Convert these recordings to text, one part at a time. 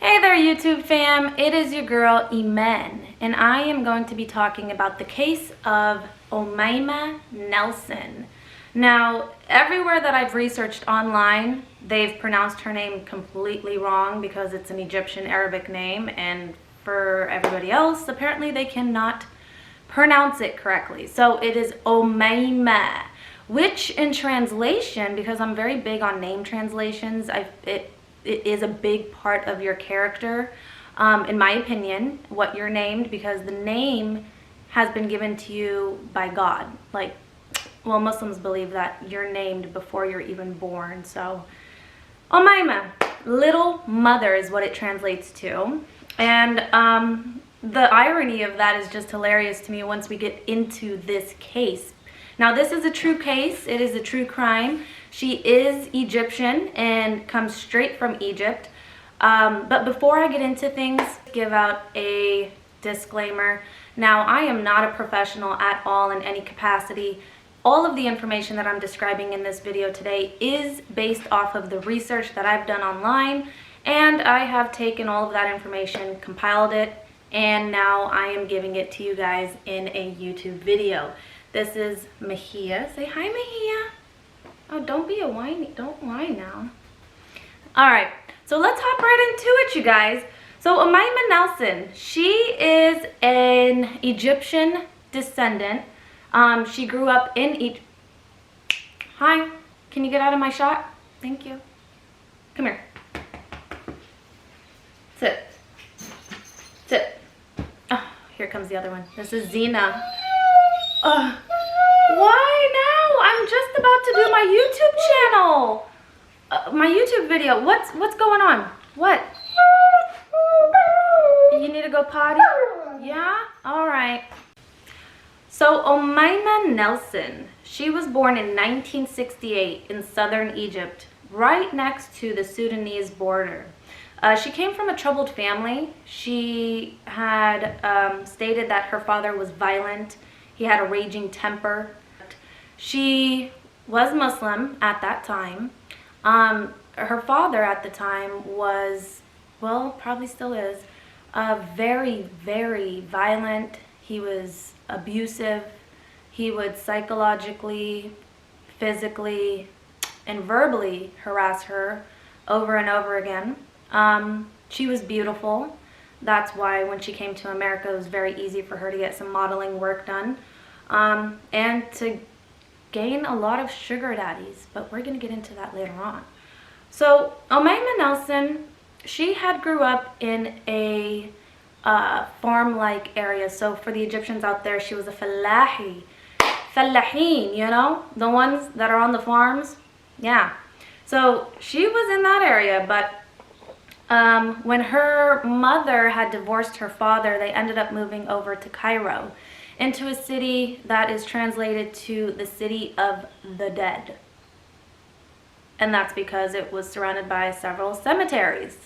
Hey there, YouTube fam. It is your girl, Imen, and I am going to be talking about the case of Omaima Nelson. Now, everywhere that I've researched online, they've pronounced her name completely wrong because it's an Egyptian Arabic name, and for everybody else, apparently they cannot pronounce it correctly. So it is Omaima, which in translation, because I'm very big on name translations, it is a big part of your character, in my opinion, what you're named, because the name has been given to you by God. Like, well, Muslims believe that you're named before you're even born. So, Omaima, little mother is what it translates to. And the irony of that is just hilarious to me once we get into this case. Now, this is a true case. It is a true crime. She is Egyptian and comes straight from Egypt. But before I get into things, give out a disclaimer. Now, I am not a professional at all in any capacity. All of the information that I'm describing in this video today is based off of the research that I've done online, and I have taken all of that information, compiled it, and now I am giving it to you guys in a YouTube video. This is Mahia. Say hi, Mahia. Oh, don't be a whiny. Don't whine now. All right, so let's hop right into it, you guys. So Omaima Nelson, she is an Egyptian descendant. She grew up in Egypt. Hi, can you get out of my shot? Thank you. Come here. Sit. Sit. Oh, here comes the other one. This is Zena. Why now? I'm just about to do my YouTube channel. My YouTube video. What's going on? What? You need to go potty? Yeah? All right. So Omaima Nelson, she was born in 1968 in southern Egypt, right next to the Sudanese border. She came from a troubled family. She had stated that her father was violent. He had a raging temper. She was Muslim at that time. Her father at the time was, well, probably still is, very, very violent. He was abusive. He would psychologically, physically, and verbally harass her over and over again. She was beautiful. That's why when she came to America, it was very easy for her to get some modeling work done, and to gain a lot of sugar daddies, but we're going to get into that later on. So Omaima Nelson, she had grew up in a farm-like area. So for the Egyptians out there, she was a fallahi. Fallahin, you know, the ones that are on the farms. Yeah. So she was in that area, but when her mother had divorced her father, they ended up moving over to Cairo, into a city that is translated to the city of the dead. And that's because it was surrounded by several cemeteries.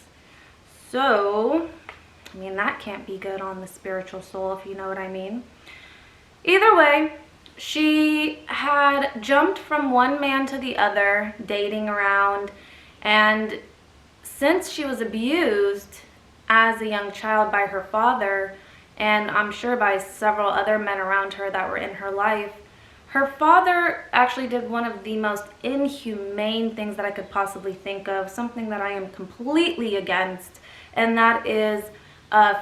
So, I mean, that can't be good on the spiritual soul, if you know what I mean. Either way, she had jumped from one man to the other, dating around, and since she was abused as a young child by her father, and I'm sure by several other men around her that were in her life, her father actually did one of the most inhumane things that I could possibly think of, something that I am completely against, and that is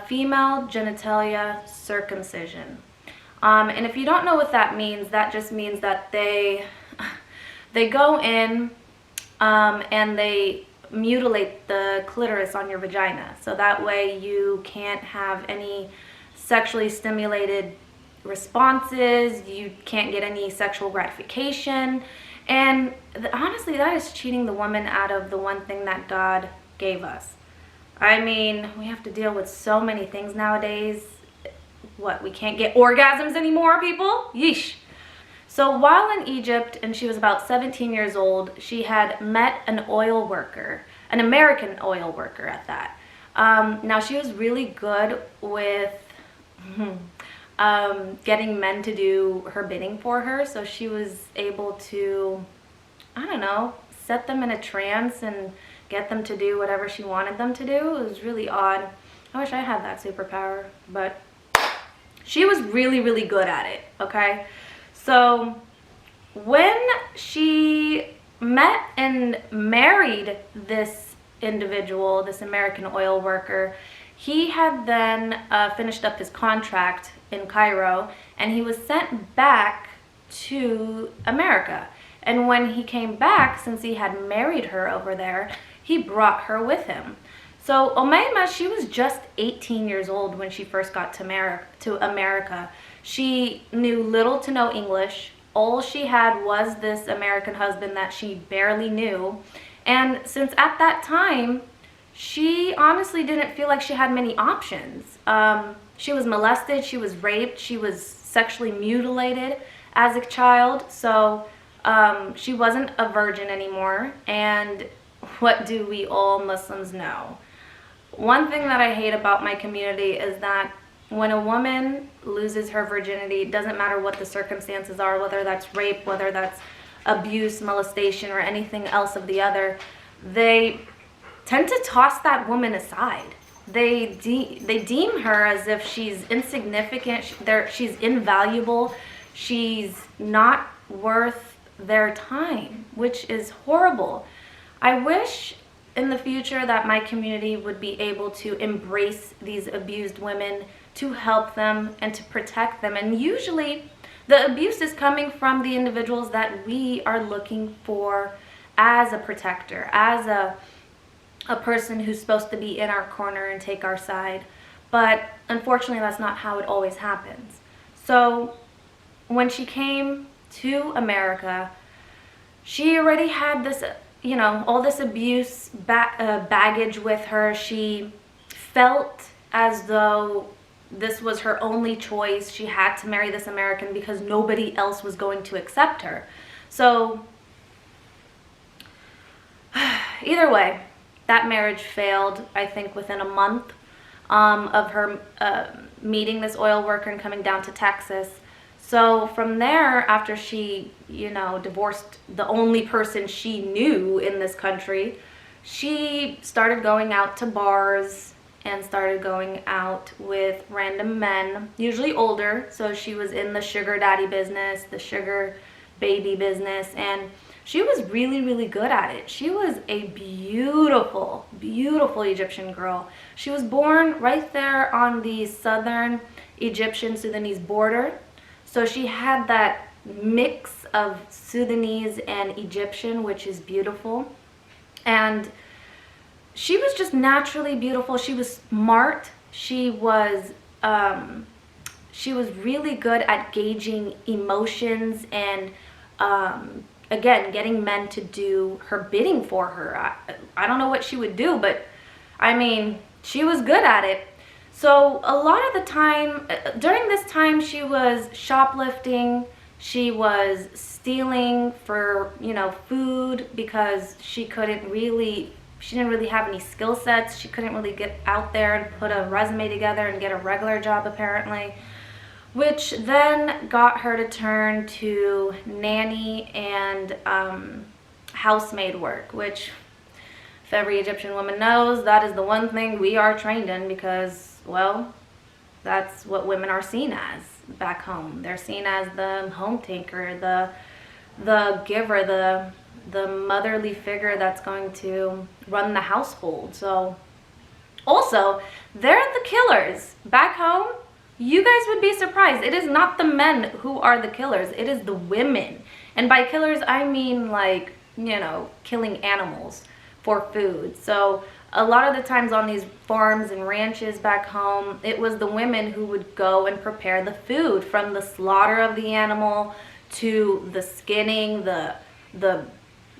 female genitalia circumcision. And if you don't know what that means, that just means that they go in and they mutilate the clitoris on your vagina, so that way you can't have any sexually stimulated responses, you can't get any sexual gratification, and honestly, that is cheating the woman out of the one thing that God gave us. I mean, we have to deal with so many things nowadays. What, we can't get orgasms anymore, people? Yeesh. So while in Egypt, and she was about 17 years old, she had met an oil worker, an American oil worker at that. Now, she was really good with getting men to do her bidding for her, so she was able to, I don't know, set them in a trance and get them to do whatever she wanted them to do. It was really odd. I wish I had that superpower, but she was really, really good at it, okay? So when she met and married this individual, this American oil worker, he had then finished up his contract in Cairo, and he was sent back to America. And when he came back, since he had married her over there, he brought her with him. So Omaima, she was just 18 years old when she first got to America. She knew little to no English. All she had was this American husband that she barely knew. And since at that time, she honestly didn't feel like she had many options. She was molested, she was raped, she was sexually mutilated as a child. So she wasn't a virgin anymore. And what do we all Muslims know? One thing that I hate about my community is that when a woman loses her virginity, it doesn't matter what the circumstances are, whether that's rape, whether that's abuse, molestation, or anything else of the other, they tend to toss that woman aside. They deem her as if she's insignificant, she's invaluable, she's not worth their time, which is horrible. I wish in the future that my community would be able to embrace these abused women, to help them and to protect them. And usually the abuse is coming from the individuals that we are looking for as a protector, as a person who's supposed to be in our corner and take our side. But unfortunately, that's not how it always happens. So when she came to America, she already had this, you know, all this abuse baggage with her. She felt as though this was her only choice. She had to marry this American because nobody else was going to accept her. So either way, that marriage failed, I think, within a month of her meeting this oil worker and coming down to Texas. So from there, after she, you know, divorced the only person she knew in this country, she started going out to bars and started going out with random men, usually older. So she was in the sugar daddy business, the sugar baby business, and she was really, really good at it. She was a beautiful, beautiful Egyptian girl. She was born right there on the southern Egyptian-Sudanese border. So she had that mix of Sudanese and Egyptian, which is beautiful. And she was just naturally beautiful. She was smart. She was really good at gauging emotions and again, getting men to do her bidding for her. I don't know what she would do, but I mean, she was good at it. So a lot of the time, during this time, she was shoplifting, she was stealing for, you know, food, because she didn't really have any skill sets. She couldn't really get out there and put a resume together and get a regular job, apparently, which then got her to turn to nanny and housemaid work, which, if every Egyptian woman knows, that is the one thing we are trained in, because, well, that's what women are seen as back home. They're seen as the home taker, the giver, the motherly figure that's going to run the household. So also, they're the killers. Back home, you guys would be surprised. It is not the men who are the killers. It is the women. And by killers, I mean, like, you know, killing animals for food. So a lot of the times on these farms and ranches back home, it was the women who would go and prepare the food, from the slaughter of the animal to the skinning, the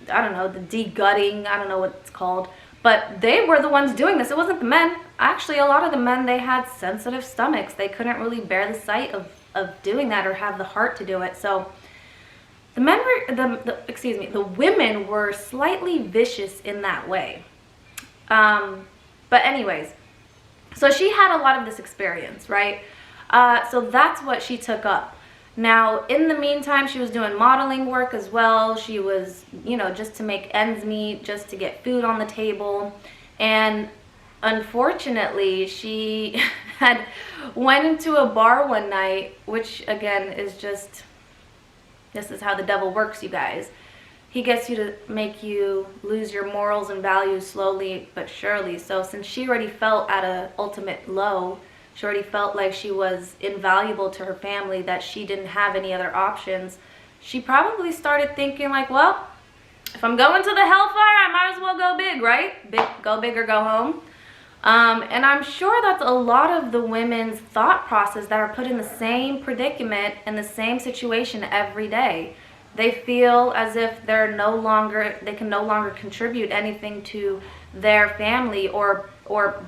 I don't know, the degutting, I don't know what it's called. But they were the ones doing this. It wasn't the men. Actually, a lot of the men, they had sensitive stomachs. They couldn't really bear the sight of doing that or have the heart to do it. So the men were, the women were slightly vicious in that way. But anyways, so she had a lot of this experience, right? So that's what she took up. Now, in the meantime, she was doing modeling work as well. She was, just to make ends meet, just to get food on the table. And unfortunately, she had went into a bar one night, which again is just, this is how the devil works, you guys. He gets you to make you lose your morals and values slowly but surely. So since she already felt at an ultimate low, she already felt like she was invaluable to her family, that she didn't have any other options, she probably started thinking like, well, if I'm going to the hellfire, I might as well go big, right? Go big or go home. And I'm sure that's a lot of the women's thought process that are put in the same predicament, in the same situation every day. They feel as if they can no longer contribute anything to their family or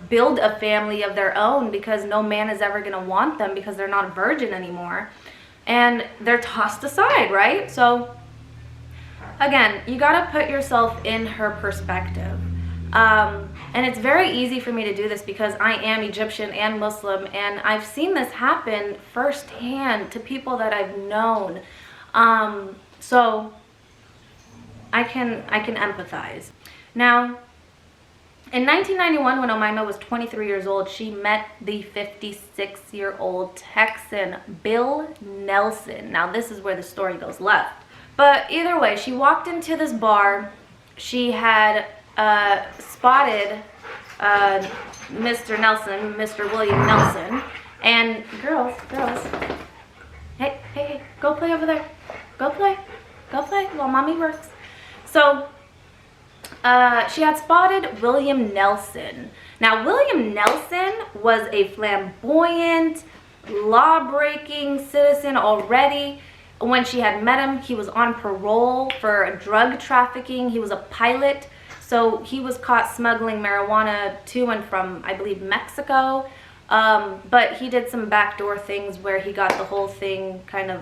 build a family of their own, because no man is ever going to want them because they're not a virgin anymore. And they're tossed aside, right? So again, you got to put yourself in her perspective. And it's very easy for me to do this because I am Egyptian and Muslim, and I've seen this happen firsthand to people that I've known. So I can empathize. Now, in 1991, when Omaima was 23 years old, she met the 56-year-old Texan, Bill Nelson. Now, this is where the story goes left. But either way, she walked into this bar. She had spotted Mr. Nelson, Mr. William Nelson. And girls, hey, go play over there. Go play while mommy works. So she had spotted William Nelson. Now, William Nelson was a flamboyant, law-breaking citizen already. When she had met him, he was on parole for drug trafficking. He was a pilot, so he was caught smuggling marijuana to and from, I believe, Mexico. But he did some backdoor things where he got the whole thing kind of,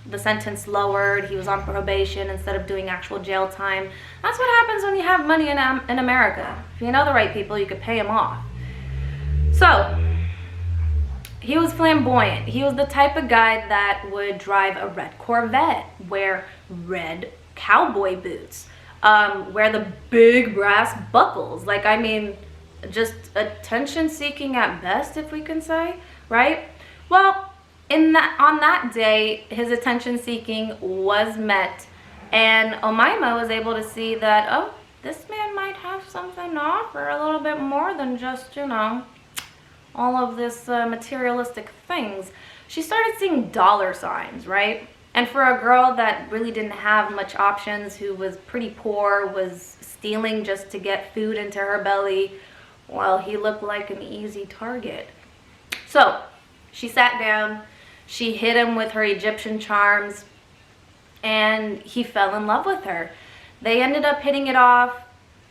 the sentence lowered. He was on probation instead of doing actual jail time. That's what happens when you have money in America. If you know the right people, you could pay him off. So he was flamboyant. He was the type of guy that would drive a red Corvette, wear red cowboy boots, wear the big brass buckles. Like, I mean, just attention seeking at best, if we can say, right? Well, on that day, his attention seeking was met, and Omaima was able to see that, oh, this man might have something to offer, a little bit more than just, all of this materialistic things. She started seeing dollar signs, right? And for a girl that really didn't have much options, who was pretty poor, was stealing just to get food into her belly, well, he looked like an easy target. So she sat down, she hit him with her Egyptian charms, and he fell in love with her. They ended up hitting it off.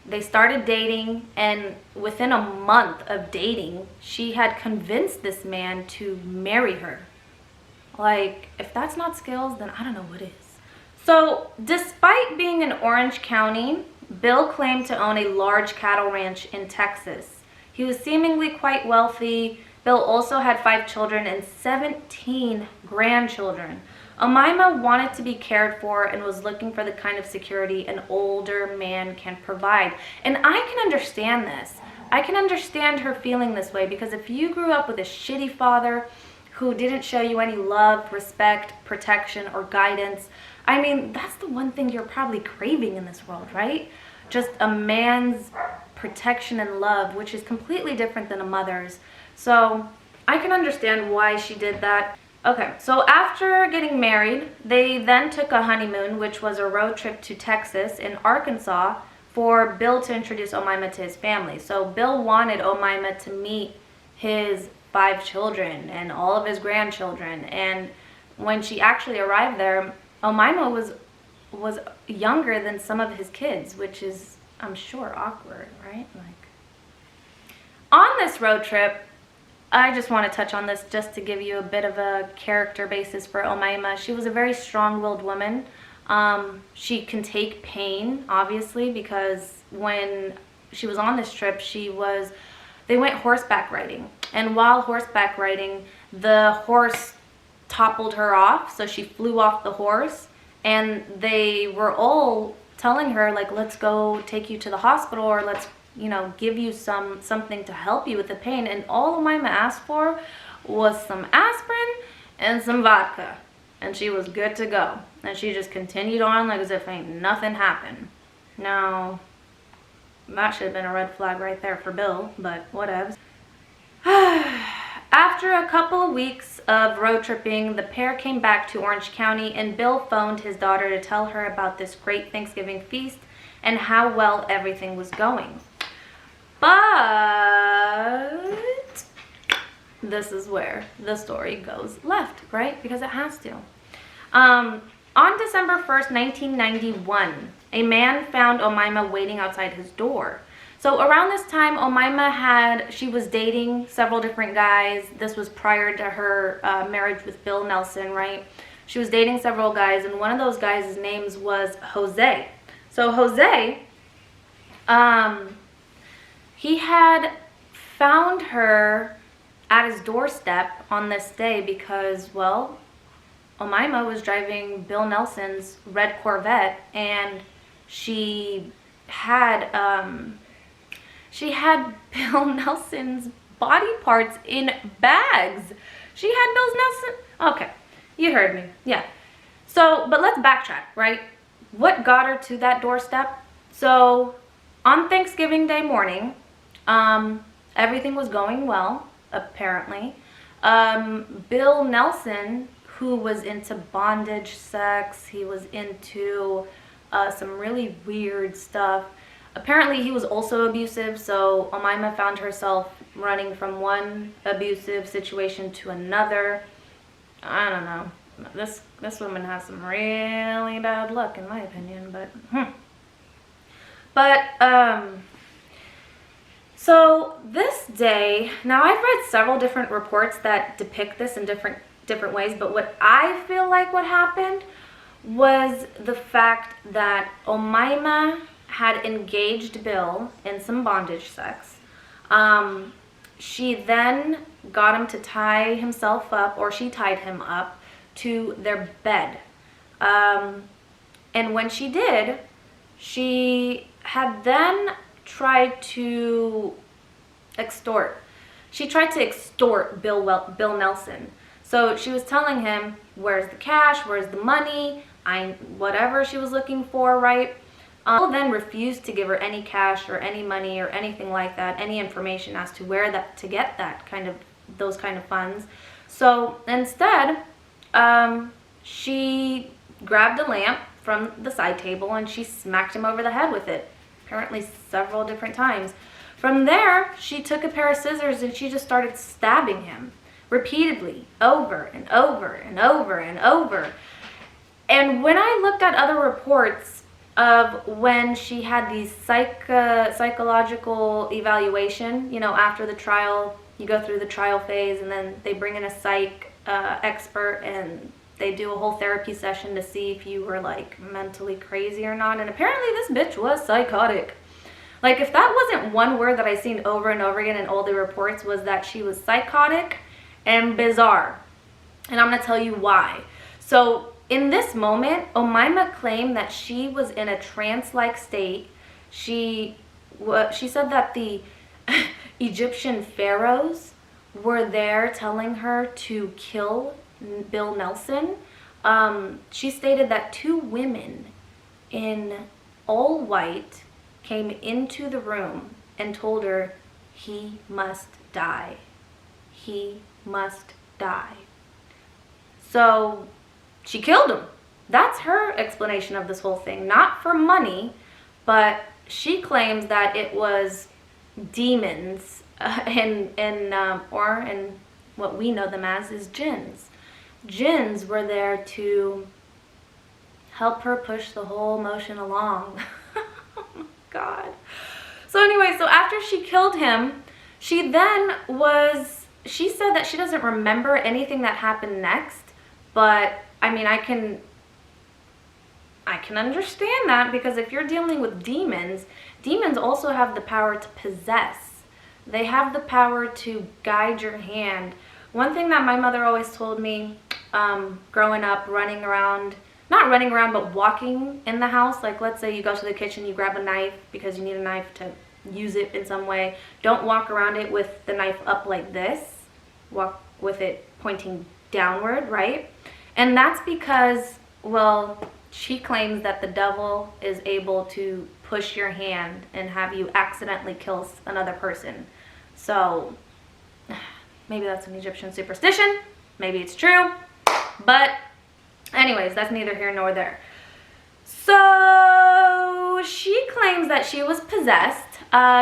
They started dating, and within a month of dating, she had convinced this man to marry her. Like, if that's not skills, then I don't know what is. So, despite being in Orange County, Bill claimed to own a large cattle ranch in Texas. He was seemingly quite wealthy. Bill also had 5 children and 17 grandchildren. Omaima wanted to be cared for and was looking for the kind of security an older man can provide. And I can understand this. I can understand her feeling this way, because if you grew up with a shitty father who didn't show you any love, respect, protection, or guidance, I mean, that's the one thing you're probably craving in this world, right? Just a man's protection and love, which is completely different than a mother's. So I can understand why she did that. Okay, so after getting married, they then took a honeymoon, which was a road trip to Texas and Arkansas for Bill to introduce Omaima to his family. So Bill wanted Omaima to meet his 5 children and all of his grandchildren. And when she actually arrived there, Omaima was younger than some of his kids, which is, I'm sure, awkward, right? Like, on this road trip, I just want to touch on this just to give you a bit of a character basis for Omaima. She was a very strong-willed woman. She can take pain, obviously, because when she was on this trip, they went horseback riding. And while horseback riding, the horse toppled her off, so she flew off the horse, and they were all telling her, like, let's go take you to the hospital, or let's, you know, give you something to help you with the pain. And all Omaima asked for was some aspirin and some vodka, and she was good to go. And she just continued on like as if ain't nothing happened. Now, that should have been a red flag right there for Bill, but whatevs. After a couple of weeks of road tripping, the pair came back to Orange County, and Bill phoned his daughter to tell her about this great Thanksgiving feast and how well everything was going. But this is where the story goes left, right? Because it has to. On December 1st, 1991, a man found Omaima waiting outside his door. So around this time, Omaima she was dating several different guys. This was prior to her marriage with Bill Nelson, right? She was dating several guys, and one of those guys' names was Jose. So Jose, he had found her at his doorstep on this day because, well, Omaima was driving Bill Nelson's red Corvette, and she had Bill Nelson's body parts in bags. She had Bill Nelson. Okay, you heard me. Yeah. So, but let's backtrack, right? What got her to that doorstep? So, on Thanksgiving Day morning, everything was going well, apparently. Bill Nelson, who was into bondage sex, he was into some really weird stuff. Apparently he was also abusive, so Omaima found herself running from one abusive situation to another. I don't know. This woman has some really bad luck, in my opinion, but so this day, now I've read several different reports that depict this in different ways, but what I feel like what happened was the fact that Omaima had engaged Bill in some bondage sex. She then got him to tie himself up, or she tied him up to their bed. And when she did, she had then tried to extort. She tried to extort Bill Nelson. So she was telling him, where's the cash, where's the money, whatever she was looking for, right? Bill then refused to give her any cash or any money or anything like that, any information as to where to get those kind of funds. So instead, she grabbed a lamp from the side table and she smacked him over the head with it, apparently several different times. From there, she took a pair of scissors and she just started stabbing him repeatedly, over and over and over and over. And when I looked at other reports of when she had these psychological evaluation, you know, after the trial, you go through the trial phase and then they bring in a psych expert and they do a whole therapy session to see if you were like mentally crazy or not. And apparently this bitch was psychotic. Like, if that wasn't one word that I seen over and over again in all the reports, was that she was psychotic and bizarre. And I'm going to tell you why. So in this moment, Omaima claimed that she was in a trance-like state. She said that the Egyptian pharaohs were there telling her to kill Bill Nelson. She stated that two women in all white came into the room and told her, he must die. He must die. So she killed him. That's her explanation of this whole thing. Not for money, but she claims that it was demons or what we know them as is jinns. Jinns were there to help her push the whole motion along. Oh my God. So anyway, so after she killed him, she said that she doesn't remember anything that happened next, but I mean, I can understand that, because if you're dealing with demons, demons also have the power to possess. They have the power to guide your hand. One thing that my mother always told me growing up, running around, not running around, but walking in the house. Like, let's say you go to the kitchen, you grab a knife because you need a knife to use it in some way. Don't walk around it with the knife up like this. Walk with it pointing downward, right? And that's because, well, she claims that the devil is able to push your hand and have you accidentally kill another person. So maybe that's an Egyptian superstition. Maybe it's true. But anyways, that's neither here nor there. So she claims that she was possessed.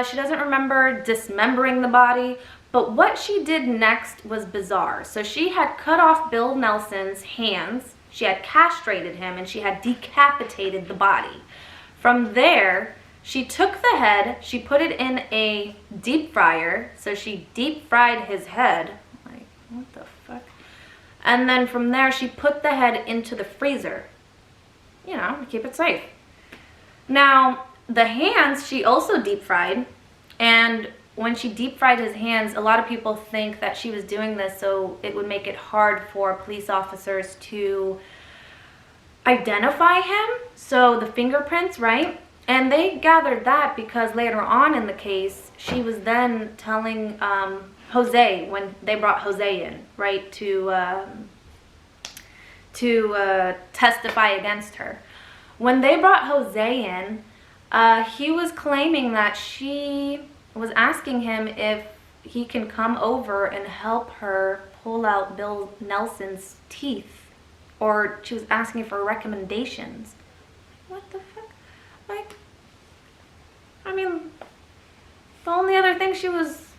She doesn't remember dismembering the body, but what she did next was bizarre. So she had cut off Bill Nelson's hands, she had castrated him, and she had decapitated the body. From there, she took the head, she put it in a deep fryer, so she deep fried his head. Like, what the fuck? And then from there, she put the head into the freezer, you know, to keep it safe. Now, the hands she also deep fried, and when she deep fried his hands, a lot of people think that she was doing this so it would make it hard for police officers to identify him. So the fingerprints, right? And they gathered that because later on in the case, she was then telling Jose, when they brought Jose in, right, to testify against her. When they brought Jose in, he was claiming that she was asking him if he can come over and help her pull out Bill Nelson's teeth, or she was asking for recommendations. What the fuck? Like, I mean, the only other thing she was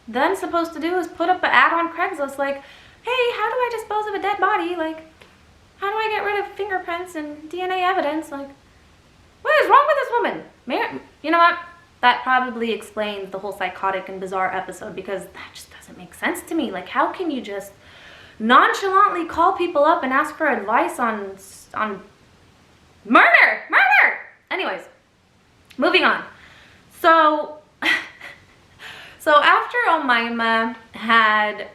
then supposed to do is put up an ad on Craigslist like, hey, how do I dispose of a dead body? Like, how do I get rid of fingerprints and DNA evidence? Like, what is wrong with this woman? You know what? That probably explains the whole psychotic and bizarre episode, because that just doesn't make sense to me. Like, how can you just nonchalantly call people up and ask for advice on murder? Anyways, moving on. So, so after Omaima had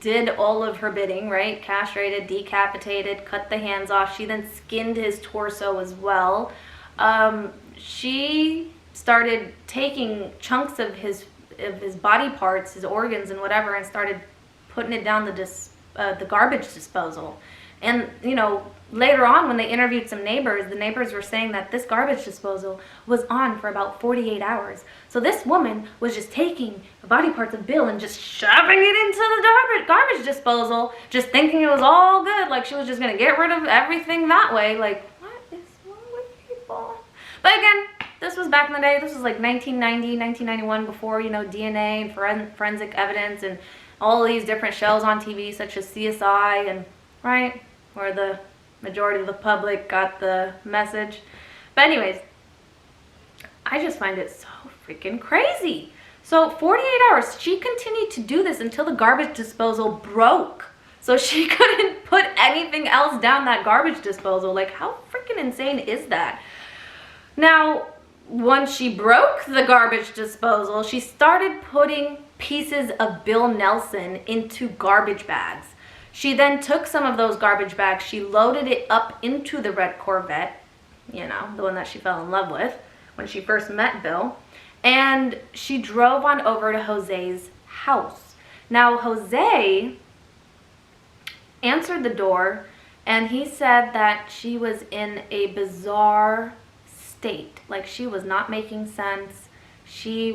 did all of her bidding, right? Castrated, decapitated, cut the hands off. She then skinned his torso as well. She started taking chunks of his body parts, his organs and whatever, and started putting it down the garbage disposal. And, you know, later on when they interviewed some neighbors, the neighbors were saying that this garbage disposal was on for about 48 hours. So this woman was just taking the body parts of Bill and just shoving it into the garbage disposal, just thinking it was all good, like she was just going to get rid of everything that way. Like, what is wrong with people? But again, this was back in the day. This was like 1990, 1991, before, you know, DNA and forensic evidence and all these different shows on TV such as CSI, and right, where the majority of the public got the message. But anyways, I just find it so freaking crazy. So 48 hours, she continued to do this until the garbage disposal broke. So she couldn't put anything else down that garbage disposal. Like, how freaking insane is that? Now, once she broke the garbage disposal, she started putting pieces of Bill Nelson into garbage bags. She then took some of those garbage bags, she loaded it up into the red Corvette, you know, the one that she fell in love with when she first met Bill, and she drove on over to Jose's house. Now, Jose answered the door, and he said that she was in a bizarre state. Like, she was not making sense. The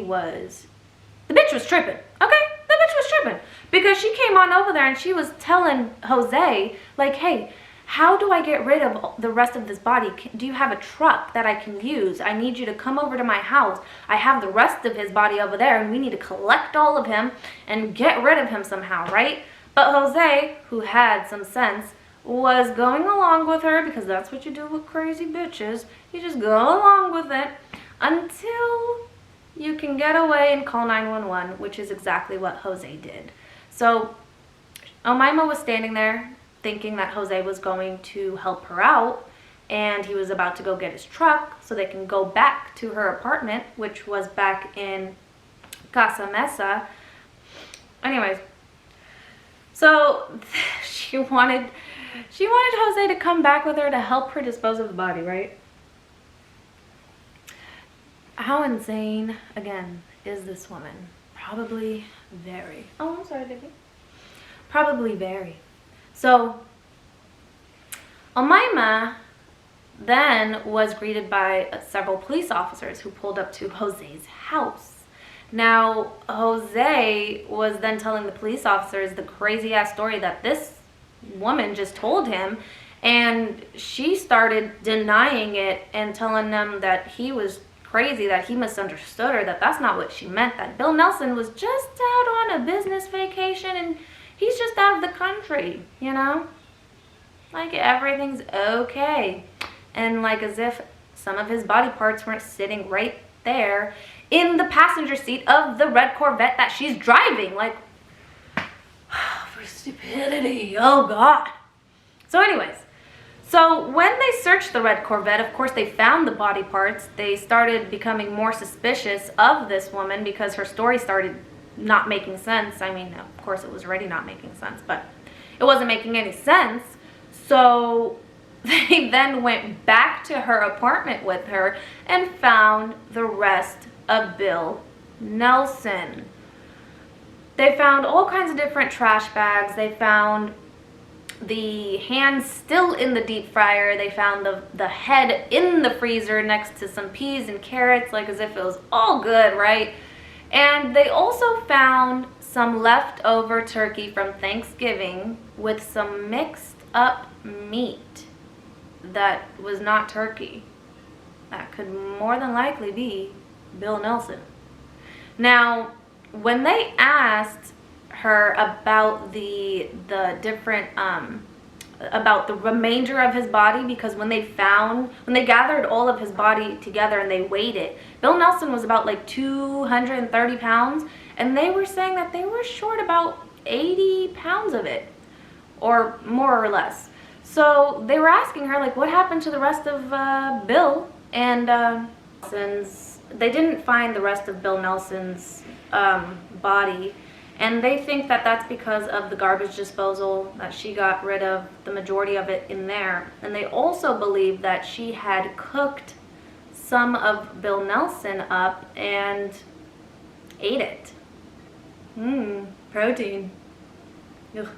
bitch was tripping, okay? The bitch was tripping, because she came on over there and she was telling Jose, like, hey, how do I get rid of the rest of this body? Do you have a truck that I can use? I need you to come over to my house. I have the rest of his body over there, and we need to collect all of him and get rid of him somehow, right? But Jose, who had some sense, was going along with her, because that's what you do with crazy bitches. You just go along with it until you can get away and call 911, which is exactly what Jose did. So Omaima was standing there thinking that Jose was going to help her out, and he was about to go get his truck so they can go back to her apartment, which was back in Casa Mesa. Anyways, so she wanted Jose to come back with her to help her dispose of the body, right? How insane, again, is this woman? Probably very. Oh, I'm sorry, baby. Probably very. So, Omaima then was greeted by several police officers who pulled up to Jose's house. Now, Jose was then telling the police officers the crazy ass story that this woman just told him, and she started denying it and telling them that he was crazy, that he misunderstood her, that that's not what she meant, that Bill Nelson was just out on a business vacation and he's just out of the country, you know? Like everything's okay. And like as if some of his body parts weren't sitting right there in the passenger seat of the red Corvette that she's driving. Like, for stupidity, oh God. So anyways, so when they searched the red Corvette, of course they found the body parts. They started becoming more suspicious of this woman because her story started not making sense. I mean, of course it was already not making sense, but it wasn't making any sense. So they then went back to her apartment with her and found the rest of Bill Nelson. They found all kinds of different trash bags. They found the hands still in the deep fryer. They found the head in the freezer next to some peas and carrots, like as if it was all good, right? And they also found some leftover turkey from Thanksgiving with some mixed up meat that was not turkey. That could more than likely be Bill Nelson. Now, when they asked her about the different about the remainder of his body, because when they gathered all of his body together and they weighed it, Bill Nelson was about like 230 pounds, and they were saying that they were short about 80 pounds of it, or more or less. So they were asking her, like, what happened to the rest of Bill? And since they didn't find the rest of Bill Nelson's body, and they think that that's because of the garbage disposal, that she got rid of the majority of it in there. And they also believe that she had cooked some of Bill Nelson up and ate it. Protein. Ugh.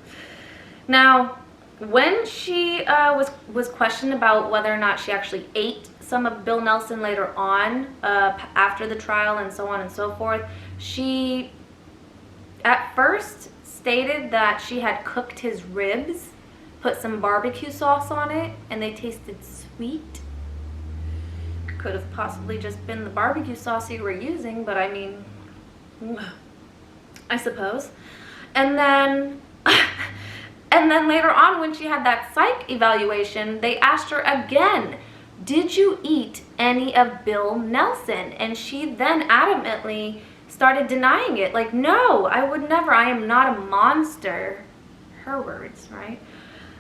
Now, when she was questioned about whether or not she actually ate some of Bill Nelson later on, after the trial and so on and so forth, she at first stated that she had cooked his ribs, put some barbecue sauce on it, and they tasted sweet. Could have possibly just been the barbecue sauce you were using, but I mean, I suppose. And then and then later on, when she had that psych evaluation, they asked her again, did you eat any of Bill Nelson? And she then adamantly started denying it. Like, no, I would never. I am not a monster. Her words, right?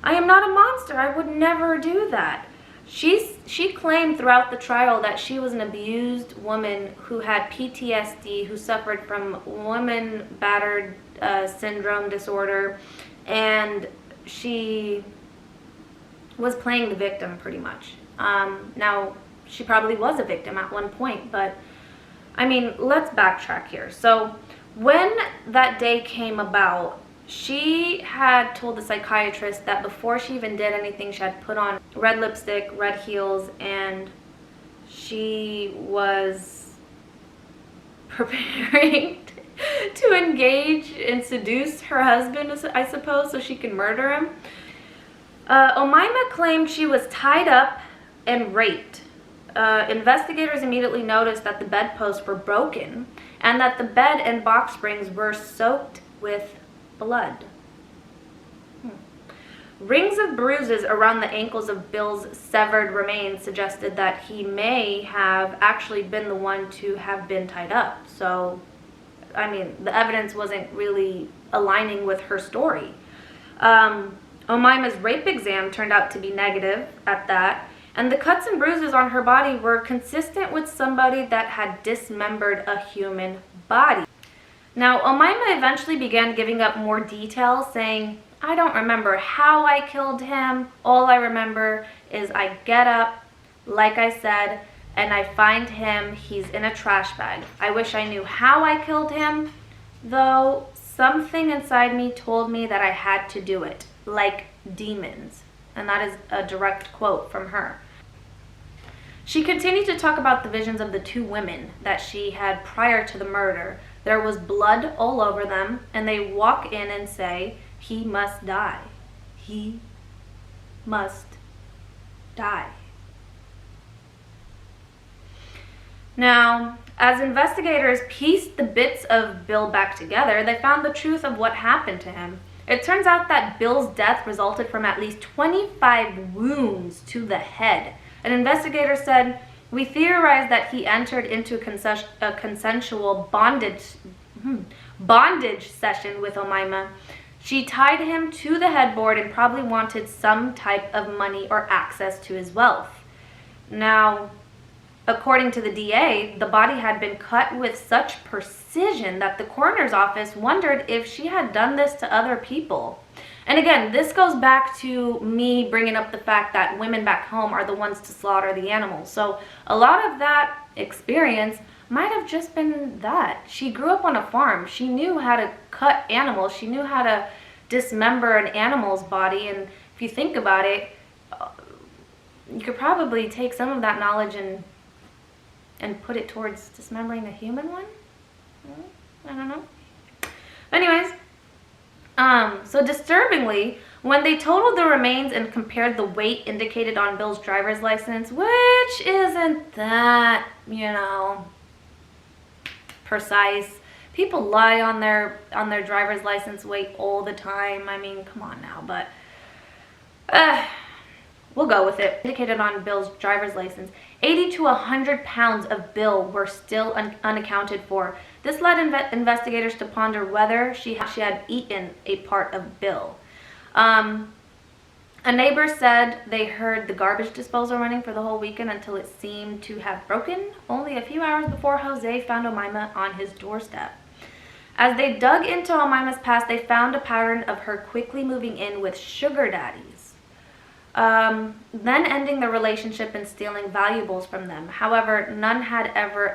I am not a monster. I would never do that. She claimed throughout the trial that she was an abused woman who had PTSD, who suffered from woman battered syndrome disorder, and she was playing the victim pretty much. Now, she probably was a victim at one point, but I mean, let's backtrack here. So when that day came about, she had told the psychiatrist that before she even did anything, she had put on red lipstick, red heels, and she was preparing to engage and seduce her husband, I suppose, so she can murder him. Omaima claimed she was tied up and raped. Investigators immediately noticed that the bedposts were broken and that the bed and box springs were soaked with blood. Rings of bruises around the ankles of Bill's severed remains suggested that he may have actually been the one to have been tied up. So, I mean, the evidence wasn't really aligning with her story. Omaima's rape exam turned out to be negative at that, and the cuts and bruises on her body were consistent with somebody that had dismembered a human body. Now, Omaima eventually began giving up more details, saying, "I don't remember how I killed him. All I remember is I get up, like I said, and I find him. He's in a trash bag. I wish I knew how I killed him, though something inside me told me that I had to do it, like demons." And that is a direct quote from her. She continued to talk about the visions of the two women that she had prior to the murder. There was blood all over them, and they walk in and say, "He must die. He must die." Now, as investigators pieced the bits of Bill back together, they found the truth of what happened to him. It turns out that Bill's death resulted from at least 25 wounds to the head. An investigator said, "We theorize that he entered into a consensual bondage session with Omaima. She tied him to the headboard and probably wanted some type of money or access to his wealth." Now, according to the DA, the body had been cut with such precision that the coroner's office wondered if she had done this to other people. And again, this goes back to me bringing up the fact that women back home are the ones to slaughter the animals. So a lot of that experience might have just been that. She grew up on a farm. She knew how to cut animals. She knew how to dismember an animal's body. And if you think about it, you could probably take some of that knowledge and put it towards dismembering a human one? I don't know. Anyways, so disturbingly, when they totaled the remains and compared the weight indicated on Bill's driver's license, which isn't that, precise. People lie on their driver's license weight all the time. I mean, come on now, but we'll go with it. Indicated on Bill's driver's license, 80 to 100 pounds of Bill were still unaccounted for. This led investigators to ponder whether she had eaten a part of Bill. A neighbor said they heard the garbage disposal running for the whole weekend until it seemed to have broken only a few hours before Jose found Omaima on his doorstep. As they dug into Omaima's past, they found a pattern of her quickly moving in with sugar daddies, then ending the relationship and stealing valuables from them. However, none had ever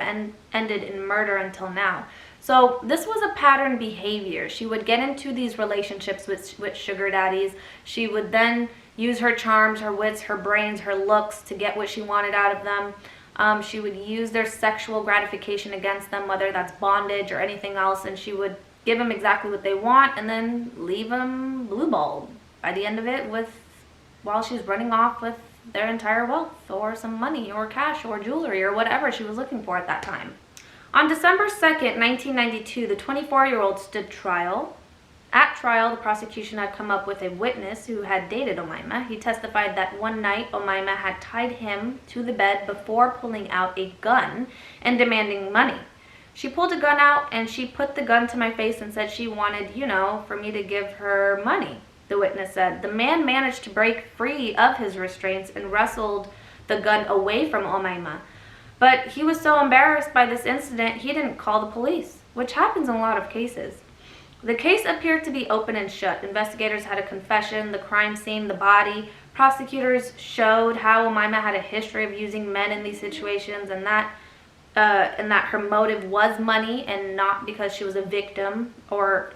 ended in murder until now. So this was a pattern behavior. She would get into these relationships with sugar daddies. She would then use her charms, her wits, her brains, her looks to get what she wanted out of them. She would use their sexual gratification against them, whether that's bondage or anything else, and she would give them exactly what they want and then leave them blue-balled by the end of it while she's running off with their entire wealth or some money or cash or jewelry or whatever she was looking for at that time. On December 2nd, 1992, the 24-year-old stood trial. At trial, the prosecution had come up with a witness who had dated Omaima. He testified that one night Omaima had tied him to the bed before pulling out a gun and demanding money. "She pulled a gun out and she put the gun to my face and said she wanted, for me to give her money," the witness said. The man managed to break free of his restraints and wrestled the gun away from Omaima. But he was so embarrassed by this incident, he didn't call the police, which happens in a lot of cases. The case appeared to be open and shut. Investigators had a confession, the crime scene, the body. Prosecutors showed how Omaima had a history of using men in these situations, and that her motive was money and not because she was a victim or,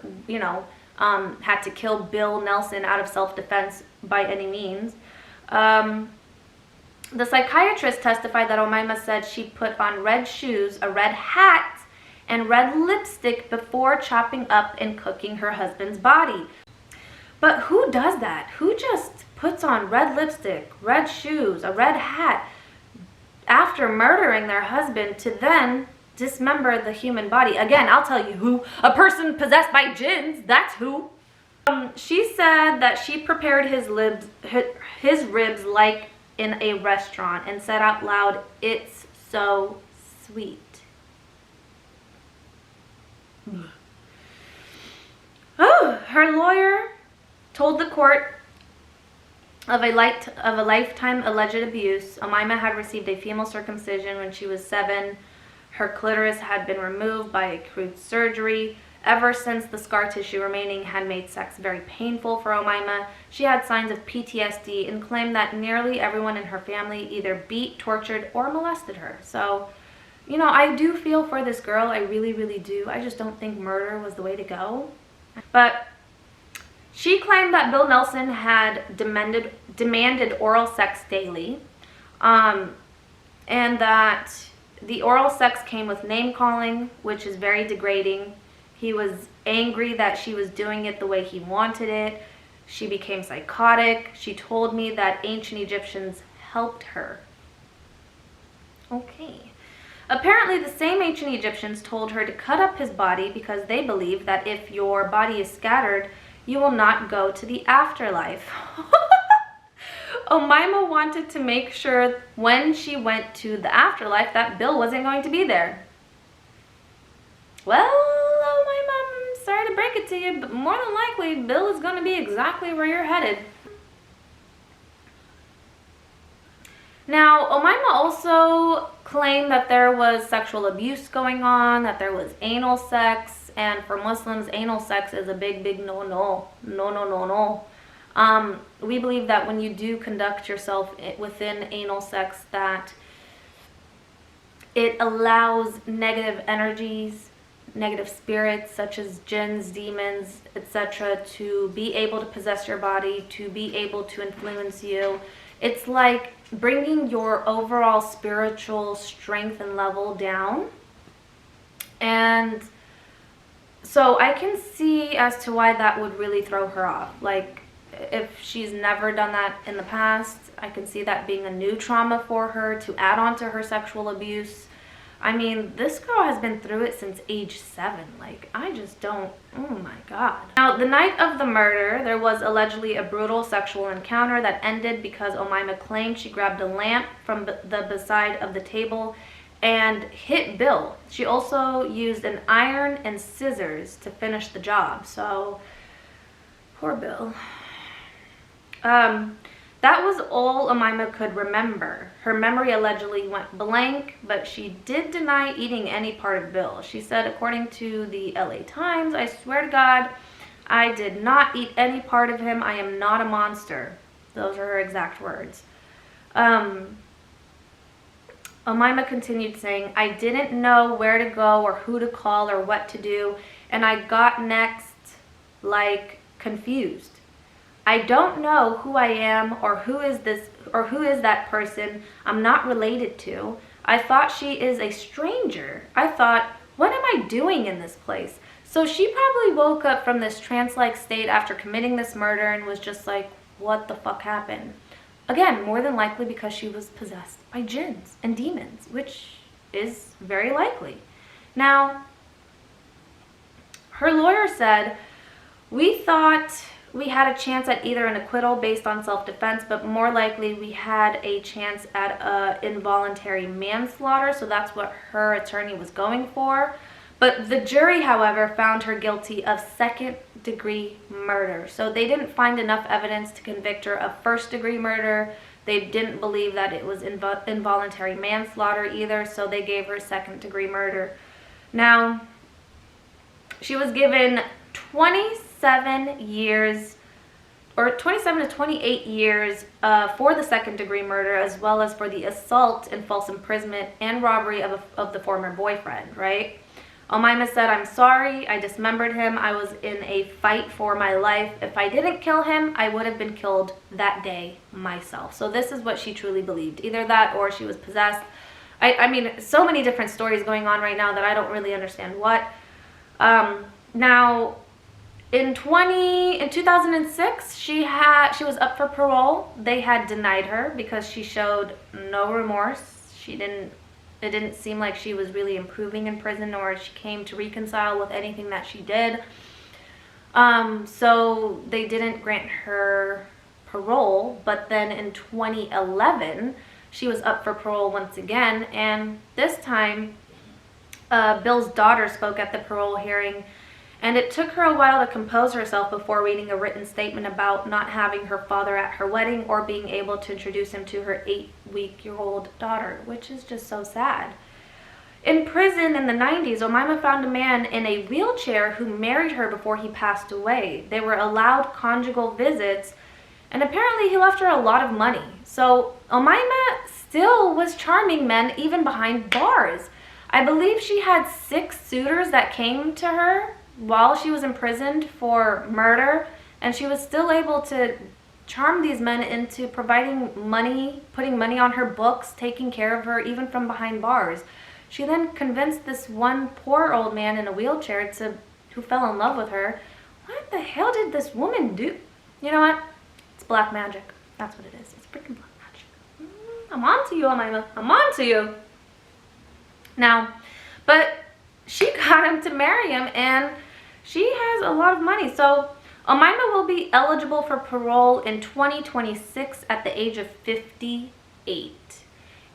had to kill Bill Nelson out of self-defense by any means. The psychiatrist testified that Omaima said she put on red shoes, a red hat, and red lipstick before chopping up and cooking her husband's body. But who does that? Who just puts on red lipstick, red shoes, a red hat after murdering their husband to then dismember the human body? Again, I'll tell you who. A person possessed by jinns, that's who. She said that she prepared his ribs like in a restaurant and said out loud, "It's so sweet." Oh, her lawyer told the court of a lifetime alleged abuse. Omaima had received a female circumcision when she was 7. Her clitoris had been removed by a crude surgery. Ever since the scar tissue remaining had made sex very painful for Omaima, she had signs of PTSD and claimed that nearly everyone in her family either beat, tortured, or molested her. So, you know, I do feel for this girl. I really, really do. I just don't think murder was the way to go. But she claimed that Bill Nelson had demanded oral sex daily, and that the oral sex came with name-calling, which is very degrading. He was angry that she was doing it the way he wanted it. She became psychotic. She told me that ancient Egyptians helped her. Okay. Apparently, the same ancient Egyptians told her to cut up his body because they believed that if your body is scattered, you will not go to the afterlife. Omaima wanted to make sure when she went to the afterlife that Bill wasn't going to be there. Well, Omaima, I'm sorry to break it to you, but more than likely, Bill is going to be exactly where you're headed. Now, Omaima also claimed that there was sexual abuse going on, that there was anal sex, and for Muslims, anal sex is a big, big no-no. No. We believe that when you do conduct yourself within anal sex, that it allows negative energies, negative spirits such as jinns, demons, etc. to be able to possess your body, to be able to influence you. It's like bringing your overall spiritual strength and level down. And so I can see as to why that would really throw her off. Like, if she's never done that in the past, I can see that being a new trauma for her to add on to her sexual abuse. I mean, this girl has been through it since age 7. Like, I just don't, oh my God. Now, the night of the murder, there was allegedly a brutal sexual encounter that ended because Omaima claimed she grabbed a lamp from the beside of the table and hit Bill. She also used an iron and scissors to finish the job. So, poor Bill. That was all Omaima could remember. Her memory allegedly went blank, but she did deny eating any part of Bill. She said, according to the LA Times, "I swear to God, I did not eat any part of him. I am not a monster." Those are her exact words. Omaima continued saying, "I didn't know where to go or who to call or what to do, and I got next, like, confused. I don't know who I am or who is that person I'm not related to. I thought she is a stranger. I thought, what am I doing in this place?" So she probably woke up from this trance-like state after committing this murder and was just like, what the fuck happened? Again, more than likely because she was possessed by jinns and demons, which is very likely. Now, her lawyer said, "We thought we had a chance at either an acquittal based on self-defense, but more likely we had a chance at involuntary manslaughter." So that's what her attorney was going for. But the jury, however, found her guilty of second-degree murder. So they didn't find enough evidence to convict her of first-degree murder. They didn't believe that it was involuntary manslaughter either, so they gave her second-degree murder. Now, she was given 27 years, or 27 to 28 years for the second-degree murder, as well as for the assault and false imprisonment and robbery of the former boyfriend, right? Omaima said, "I'm sorry, I dismembered him. I was in a fight for my life. If I didn't kill him, I would have been killed that day myself." So this is what she truly believed. Either that or she was possessed. I mean, so many different stories going on right now that I don't really understand what. Now, in 2006, she was up for parole. They had denied her because she showed no remorse. It didn't seem like she was really improving in prison, or she came to reconcile with anything that she did. So they didn't grant her parole. But then in 2011, she was up for parole once again, and this time Bill's daughter spoke at the parole hearing, and it took her a while to compose herself before reading a written statement about not having her father at her wedding or being able to introduce him to her 8-week-old daughter, which is just so sad. In prison in the 90s, Omaima found a man in a wheelchair who married her before he passed away. They were allowed conjugal visits, and apparently he left her a lot of money. So Omaima still was charming men even behind bars. I believe she had 6 suitors that came to her while she was imprisoned for murder, and she was still able to charm these men into providing money, putting money on her books, taking care of her even from behind bars. She then convinced this one poor old man in a wheelchair who fell in love with her. What the hell did this woman do? You know what? It's black magic. That's what it is. It's freaking black magic. I'm on to you, Omaima. I'm on to you. Now, but she got him to marry him, and she has a lot of money. So Omaima will be eligible for parole in 2026 at the age of 58.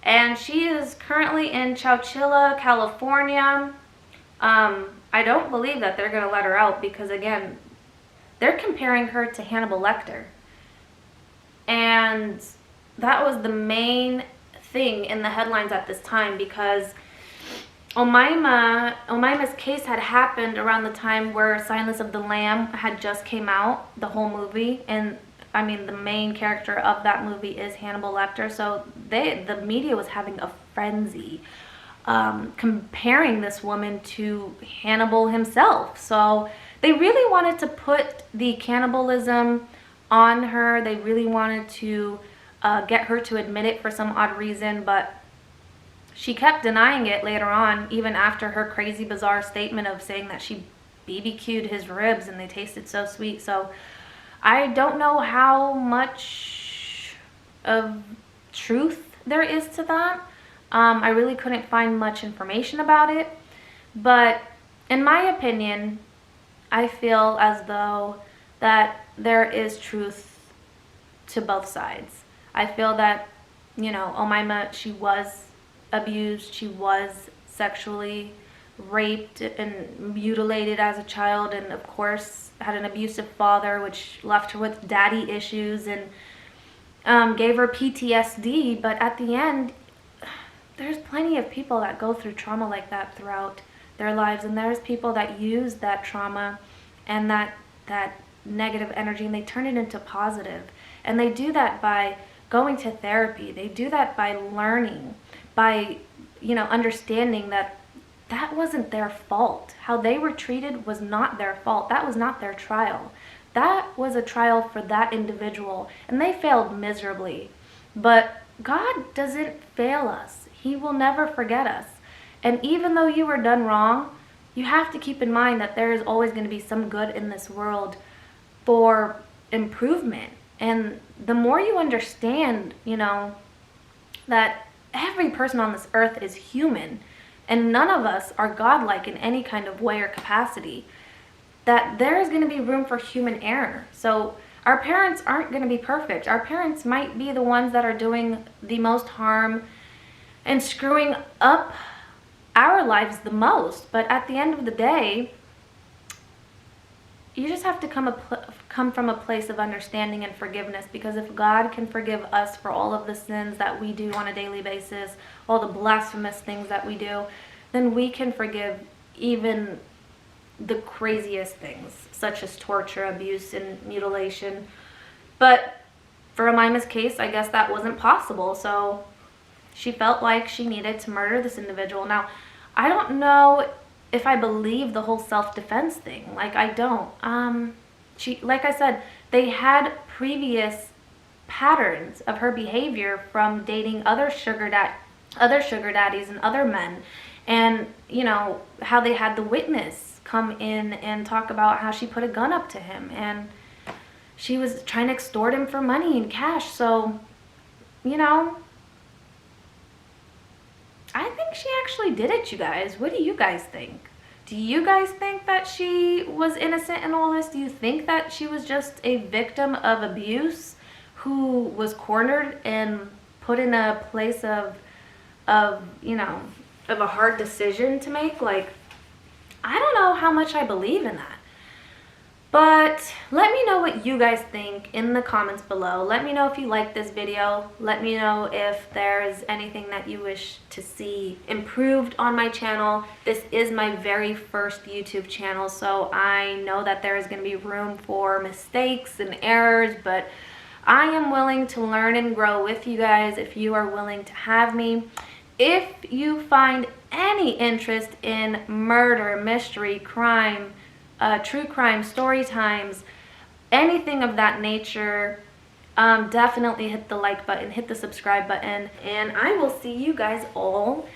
And she is currently in Chowchilla, California. I don't believe that they're going to let her out because, again, they're comparing her to Hannibal Lecter. And that was the main thing in the headlines at this time because Omaima's case had happened around the time where Silence of the Lamb had just came out, the whole movie. And I mean, the main character of that movie is Hannibal Lecter, so the media was having a frenzy comparing this woman to Hannibal himself. So they really wanted to put the cannibalism on her. They really wanted to get her to admit it for some odd reason, but she kept denying it later on, even after her crazy, bizarre statement of saying that she BBQ'd his ribs and they tasted so sweet. So I don't know how much of truth there is to that. I really couldn't find much information about it. But in my opinion, I feel as though that there is truth to both sides. I feel that, you know, Omaima, she was abused. She was sexually raped and mutilated as a child, and of course had an abusive father, which left her with daddy issues and gave her PTSD. But at the end, there's plenty of people that go through trauma like that throughout their lives, and there's people that use that trauma and that negative energy and they turn it into positive. And they do that by going to therapy. They do that by learning, by, you know, understanding that that wasn't their fault. How they were treated was not their fault. That was not their trial. That was a trial for that individual, and they failed miserably. But God doesn't fail us. He will never forget us. And even though you were done wrong, you have to keep in mind that there is always going to be some good in this world for improvement. And the more you understand, you know, that every person on this earth is human, and none of us are godlike in any kind of way or capacity, that there is going to be room for human error. So our parents aren't going to be perfect. Our parents might be the ones that are doing the most harm and screwing up our lives the most. But at the end of the day, you just have to come from a place of understanding and forgiveness, because if God can forgive us for all of the sins that we do on a daily basis, all the blasphemous things that we do, then we can forgive even the craziest things, such as torture, abuse, and mutilation. But for Omaima's case, I guess that wasn't possible, so she felt like she needed to murder this individual. Now, I don't know if I believe the whole self-defense thing. Like, I don't. Like I said, they had previous patterns of her behavior from dating other sugar daddies and other men, and you know how they had the witness come in and talk about how she put a gun up to him and she was trying to extort him for money and cash. So, you know, I think she actually did it, you guys. What do you guys think? Do you guys think that she was innocent in all this? Do you think that she was just a victim of abuse who was cornered and put in a place of you know, of a hard decision to make? Like, I don't know how much I believe in that. But let me know what you guys think in the comments below. Let me know if you like this video. Let me know if there's anything that you wish to see improved on my channel. This is my very first YouTube channel, so I know that there is going to be room for mistakes and errors, but I am willing to learn and grow with you guys if you are willing to have me. If you find any interest in murder, mystery, crime, true crime, story times, anything of that nature, definitely hit the like button, hit the subscribe button, and I will see you guys all